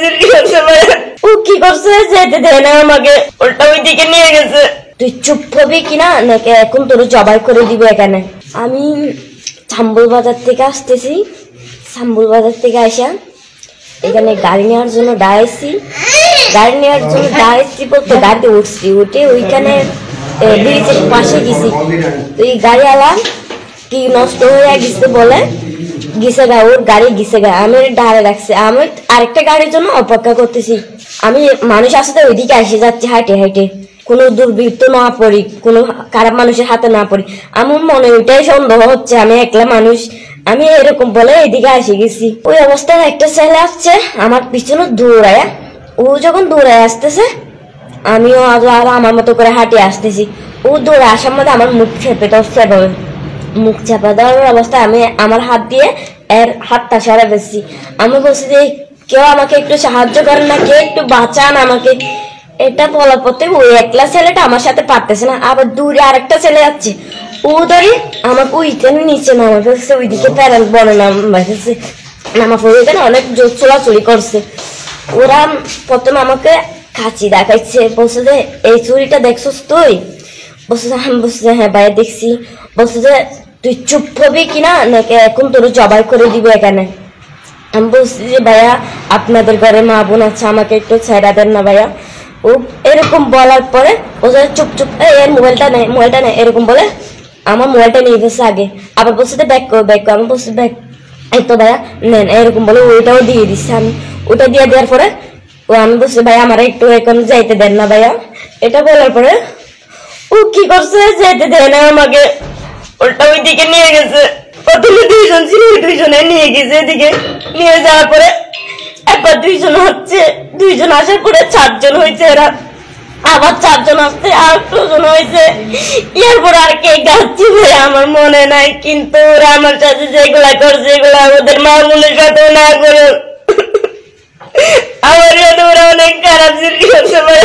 সিরকি করছে ভাইয়া। ও কি করছে যেতে দেয় না আমাকে, উল্টা ওই দিকে নিয়ে গেছে। তুই চুপ করবি কিনা নাকি এখন তোর জবাই করে দিব এখানে। আমি সাম্বুল বাজার থেকে আসতেছি, সাম্বুল বাজার থেকে আসা এখানে গাড়ি নেওয়ার জন্য দাঁড়াইছি, গাড়ি নেওয়ার জন্য দাঁড়াইছি বলতে গাড়িতে উঠছি, উঠে ওইখানে ব্রিজের পাশে গেছি। তো এই গাড়িওয়ালা কি নষ্ট হয়ে গেছে বলে গেছে গা, ওর গাড়ি গেছে গা, আমি দাঁড়ে রাখছি, আমি আরেকটা গাড়ির জন্য অপেক্ষা করতেছি। আমি মানুষ আসতে ওইদিকে এসে যাচ্ছি হাইটে হাইটে, কোনো দুর্বৃত্ত না পড়ি, কোনো খারাপ মানুষের হাতে না পড়ি। আমার মনে ওইটাই সন্দেহ হচ্ছে আমি একলা মানুষ, আমি এরকম বলে এদিকে এসে গেছি। ওই অবস্থায় একটা ছেলে আসছে আমার পিছনে দৌড়ায়, ও যখন দৌড়ায় আসতেছে আমিও আরো আমার মতো করে হাঁটে আসতেছি। ও দৌড়ে আসার মধ্যে আমার মুখ চেপে ধরছে, মুখ চাপা দেওয়ার অবস্থায় আমি আমার হাত দিয়ে এর হাতটা সরা ফেলছি। আমি বলছি যে কেউ আমাকে একটু সাহায্য করেন না, কেউ একটু বাঁচান আমাকে। এটা বলার পথে ওই একলা ছেলেটা আমার সাথে পারতেছে না, আবার দূরে আরেকটা ছেলে যাচ্ছে, ও ধরে আমাকে ওইখানে নিচে নামা ফেলছে, ওইদিকে প্যারেন্ট বনে নামা ফেলছে, নামা ফেলে ওইখানে অনেক জোর চোলাচুলি করছে। ওরা প্রথমে আমাকে কাঁচি দেখাইছে, বলছে যে এই চুরিটা দেখছিস তুই? বলছে আমি বলছি হ্যাঁ ভাইয়া দেখছি। বলছে যে তুই চুপ হবি কিনা নাকি এখন তোর জবাই করে দিব এখানে। আমি বলছি যে ভাইয়া আপনাদের ঘরে মা বোন আছে, আমাকে একটু ছেড়া দেন না ভাইয়া। ও এরকম বলার পরে ও চুপ চুপ এর মোবাইলটা নেই, মোবাইলটা নেই এরকম বলে আমার মোবাইলটা নিয়ে গেছে আগে। আবার বলছে যে ব্যাক করো ব্যাক করো, আমি বলছি ব্যাক, এই তো ভাইয়া নেন এরকম বলে ওইটাও দিয়ে দিচ্ছে। আমি ওটা দিয়ে দেওয়ার পরে ও আমি বলছি ভাইয়া আমার একটু এখন যাইতে দেন না ভাইয়া। এটা বলার পরে ও কি করছে যেতে দেয় না আমাকে, উল্টা ওই দিকে নিয়ে গেছে। প্রথমে দুইজন ছিল, দুইজনে নিয়ে গেছে এদিকে নিয়ে যাওয়ার পরে একবার দুইজন হচ্ছে, দুইজন আসার পরে চারজন হয়েছে, এরা আবার চারজন আসছে, আর দুজন হয়েছে। এরপর আর কে গাচ্ছি ভাই আমার মনে নাই, কিন্তু ওরা আমার সাথে যেগুলা করছে এগুলো আমাদের মা বোনের সাথে না করে আমার সাথে ওরা অনেক খারাপ সিরকি করছে ভাই।